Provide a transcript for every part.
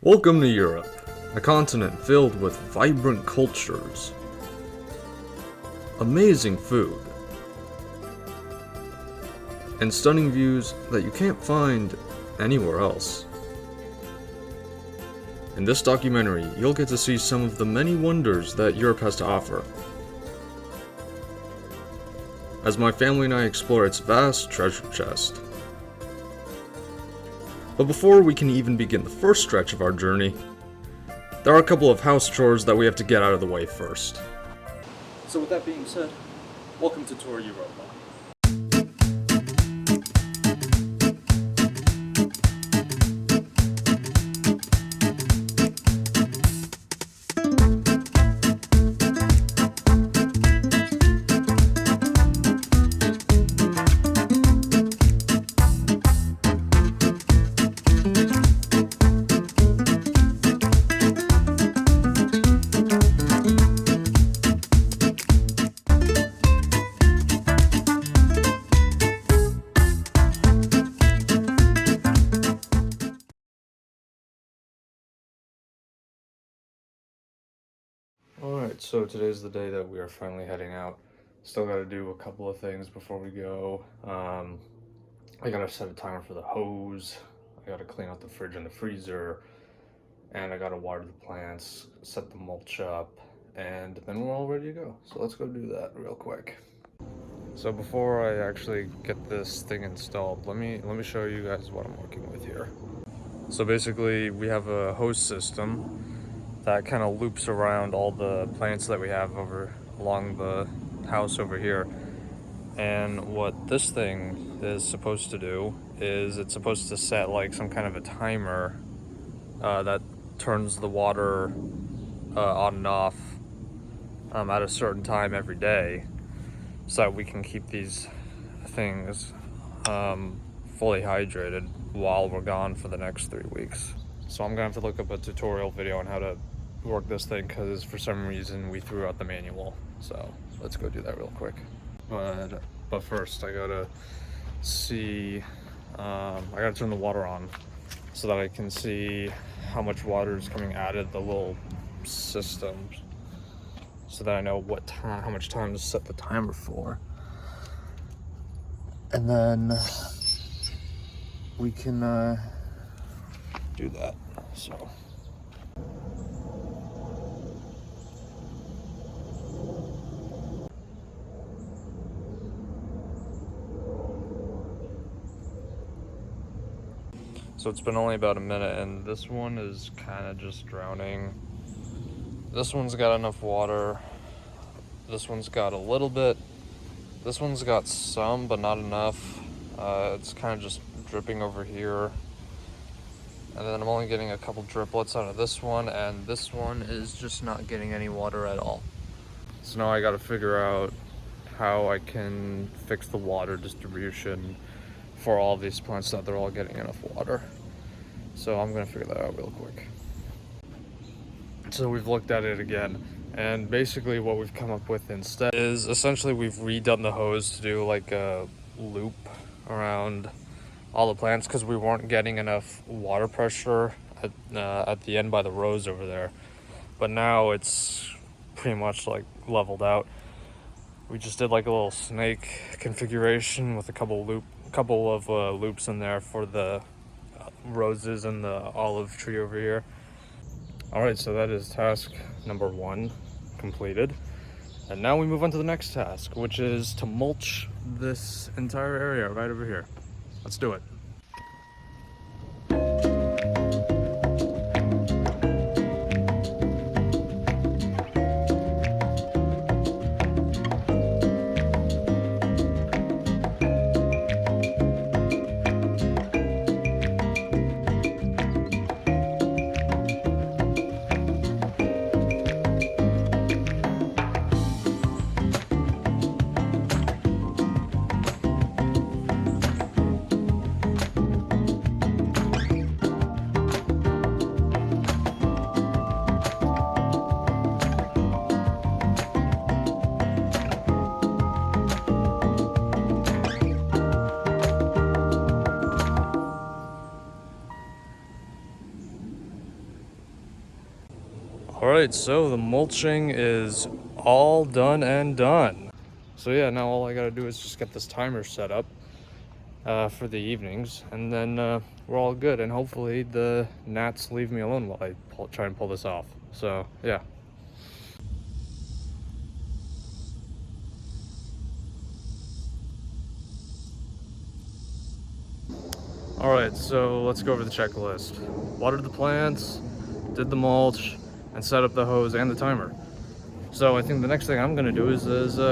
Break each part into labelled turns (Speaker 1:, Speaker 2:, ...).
Speaker 1: Welcome to Europe, a continent filled with vibrant cultures, amazing food, and stunning views that you can't find anywhere else. In this documentary, you'll get to see some of the many wonders that Europe has to offer, as my family and I explore its vast treasure chest. But before we can even begin the first stretch of our journey, there are a couple of house chores that we have to get out of the way first. So with that being said, welcome to Tour Europa. Alright, so today's the day that we are finally heading out. Still gotta do a couple of things before we go. I gotta set a timer for the hose, I gotta clean out the fridge and the freezer, and I gotta water the plants, set the mulch up, and then we're all ready to go. So let's go do that real quick. So before I actually get this thing installed, let me show you guys what I'm working with here. So basically we have a hose system that kind of loops around all the plants that we have over along the house over here. And what this thing is supposed to do is it's supposed to set like some kind of a timer that turns the water on and off at a certain time every day, so that we can keep these things fully hydrated while we're gone for the next 3 weeks. So I'm gonna have to look up a tutorial video on how to work this thing, because for some reason we threw out the manual. So let's go do that real quick. But first I gotta see, I gotta turn the water on so that I can see how much water is coming out of the little system, so that I know what time, how much time to set the timer for, and then we can do that. So it's been only about a minute, and this one is kind of just drowning. This one's got enough water. This one's got a little bit. This one's got some, but not enough. It's kind of just dripping over here. And then I'm only getting a couple driplets out of this one, and this one is just not getting any water at all. So now I gotta figure out how I can fix the water distribution for all these plants so that they're all getting enough water. So I'm gonna figure that out real quick. So we've looked at it again, and basically what we've come up with instead is essentially we've redone the hose to do like a loop around all the plants, because we weren't getting enough water pressure at the end by the rows over there. But now it's pretty much like leveled out. We just did like a little snake configuration with a couple of loops in there for the roses and the olive tree over here. All right, so that is task number 1 completed. And now we move on to the next task, which is to mulch this entire area right over here. Let's do it. Alright, so the mulching is all done and done. So yeah, now all I gotta do is just get this timer set up for the evenings, and then we're all good, and hopefully the gnats leave me alone while I try and pull this off. So yeah. Alright, so let's go over the checklist. Watered the plants, did the mulch, and set up the hose and the timer. So I think the next thing I'm gonna do is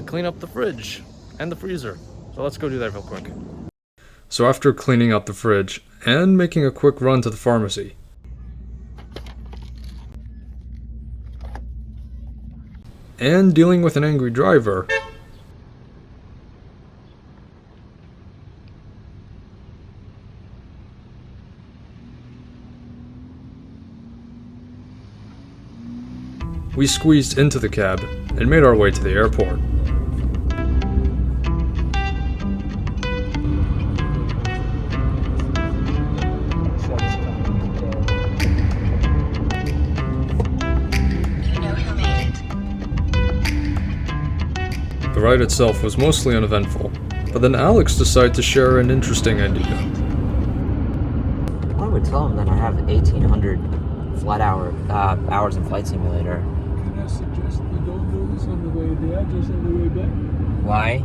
Speaker 1: clean up the fridge and the freezer. So let's go do that real quick. So after cleaning out the fridge and making a quick run to the pharmacy, and dealing with an angry driver, we squeezed into the cab and made our way to the airport. The ride itself was mostly uneventful, but then Alex decided to share an interesting idea.
Speaker 2: I would tell him that I have 1,800 hours in Flight Simulator.
Speaker 3: Can I suggest you don't do this on the way there, just on the way back?
Speaker 2: Why?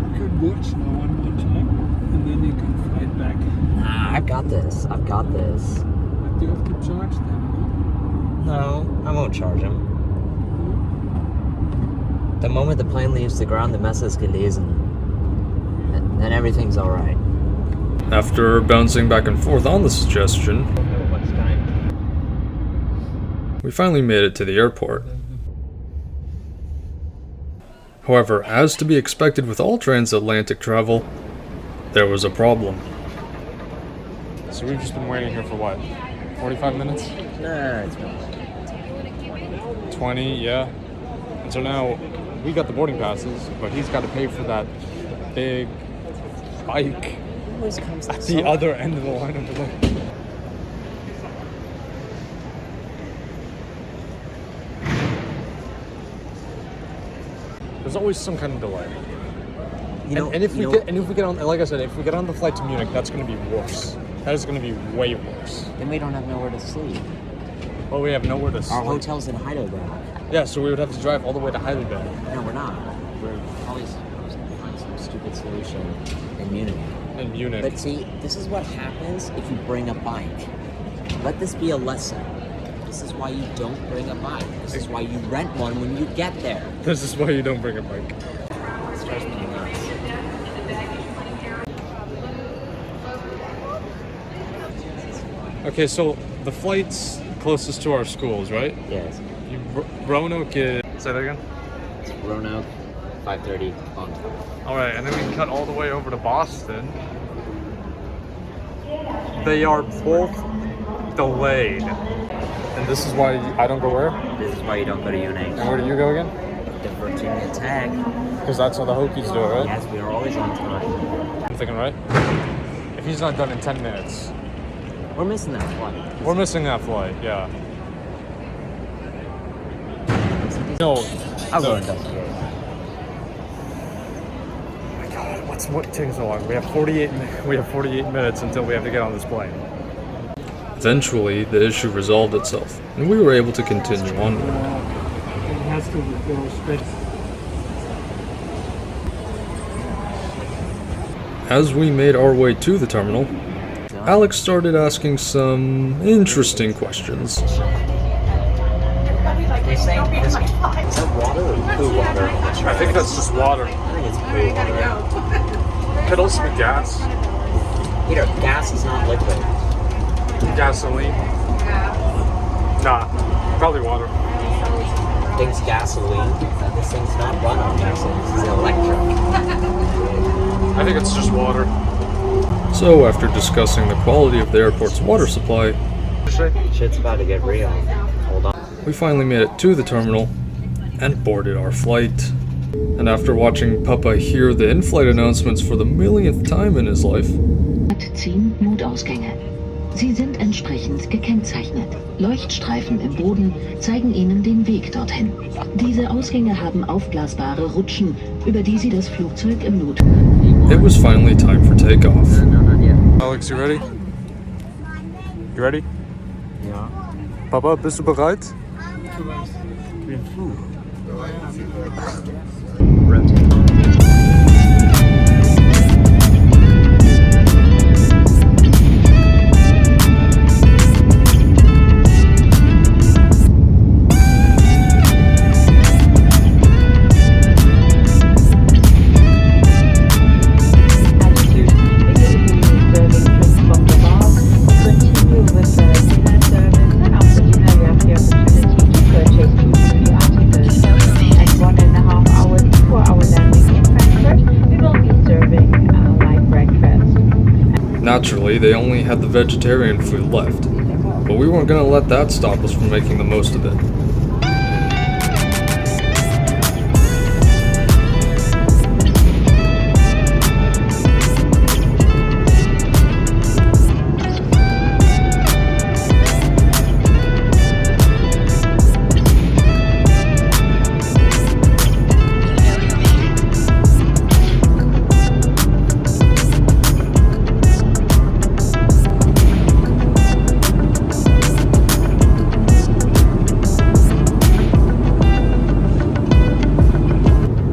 Speaker 3: You could watch now one more time, and then you can fly back.
Speaker 2: Nah, I've got this. But
Speaker 3: You have to charge them,
Speaker 2: No, I won't charge him. The moment the plane leaves the ground, the message gelesen. Then everything's alright.
Speaker 1: After bouncing back and forth on the suggestion, we finally made it to the airport. However, as to be expected with all transatlantic travel, there was a problem. So we've just been waiting here for what? 45 minutes?
Speaker 2: Nah, it's not.
Speaker 1: 20, yeah. And so now we got the boarding passes, but he's got to pay for that big bike
Speaker 2: Always comes
Speaker 1: at the other end of the line over there. There's always some kind of delay. And if we get on, like I said, if we get on the flight to Munich, that's going to be worse. That is going to be way worse.
Speaker 2: Then we don't have nowhere to sleep.
Speaker 1: Well, we have nowhere to sleep.
Speaker 2: Our hotel's in Heidelberg.
Speaker 1: Yeah, so we would have to drive all the way to Heidelberg.
Speaker 2: No, we're not. We're probably supposed to find some stupid solution in Munich.
Speaker 1: In Munich.
Speaker 2: But see, this is what happens if you bring a bike. Let this be a lesson. This is why you don't bring a bike. This is why you rent one when you get there.
Speaker 1: This is why you don't bring a bike.
Speaker 2: This drives me nuts.
Speaker 1: Okay, so the flight's closest to our schools, right?
Speaker 2: Yes.
Speaker 1: Roanoke is... Say that again?
Speaker 2: It's Roanoke, 5:30 on time.
Speaker 1: Alright, and then we cut all the way over to Boston. They are both delayed. And this is why I don't go where?
Speaker 2: This is why you don't go to Munich.
Speaker 1: And where do you go again?
Speaker 2: The Virginia Tech.
Speaker 1: Because that's how the Hokies do it, right?
Speaker 2: Yes, we are always on time.
Speaker 1: I'm thinking right? If he's not done in 10 minutes.
Speaker 2: We're missing that flight.
Speaker 1: We're missing that flight, yeah. No.
Speaker 2: I'll go investigate.
Speaker 1: Oh my god, what takes so long? We have 48 minutes until we have to get on this plane. Eventually, the issue resolved itself, and we were able to continue onward.
Speaker 3: It has to go straight.
Speaker 1: As we made our way to the terminal, Alex started asking some interesting questions.
Speaker 2: They say this, is that water or poo water?
Speaker 1: I think that's just water.
Speaker 2: I think it's poo water.
Speaker 1: Could also be gas.
Speaker 2: Peter, gas is not liquid.
Speaker 1: Gasoline. Nah, probably water.
Speaker 2: Thing's gasoline. This thing's not run on gasoline. This is electric.
Speaker 1: I think it's just water. So after discussing the quality of the airport's water supply,
Speaker 2: Shit's about to get real. Hold on.
Speaker 1: we finally made it to the terminal and boarded our flight. And after watching Papa hear the in-flight announcements for the millionth time in his life,
Speaker 4: 10 Notausgänge. Sie sind entsprechend gekennzeichnet. Leuchtstreifen im Boden zeigen Ihnen den Weg dorthin. Diese Ausgänge haben aufblasbare Rutschen, über die Sie das Flugzeug im Not...
Speaker 1: It was finally time for takeoff.
Speaker 5: Alex, you ready? You ready?
Speaker 2: Ja.
Speaker 5: Papa, bist du bereit?
Speaker 2: Für den Flug.
Speaker 1: Naturally, they only had the vegetarian food left, but we weren't going to let that stop us from making the most of it.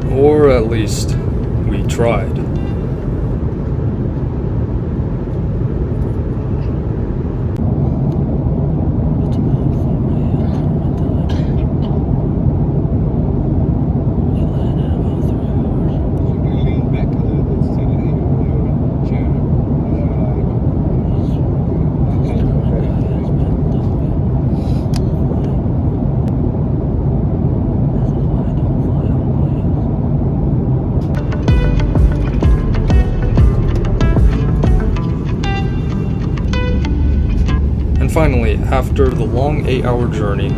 Speaker 1: Or at least, we tried. And finally, after the long 8-hour journey,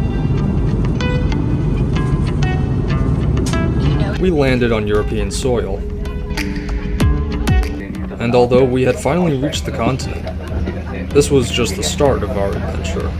Speaker 1: we landed on European soil. And although we had finally reached the continent, this was just the start of our adventure.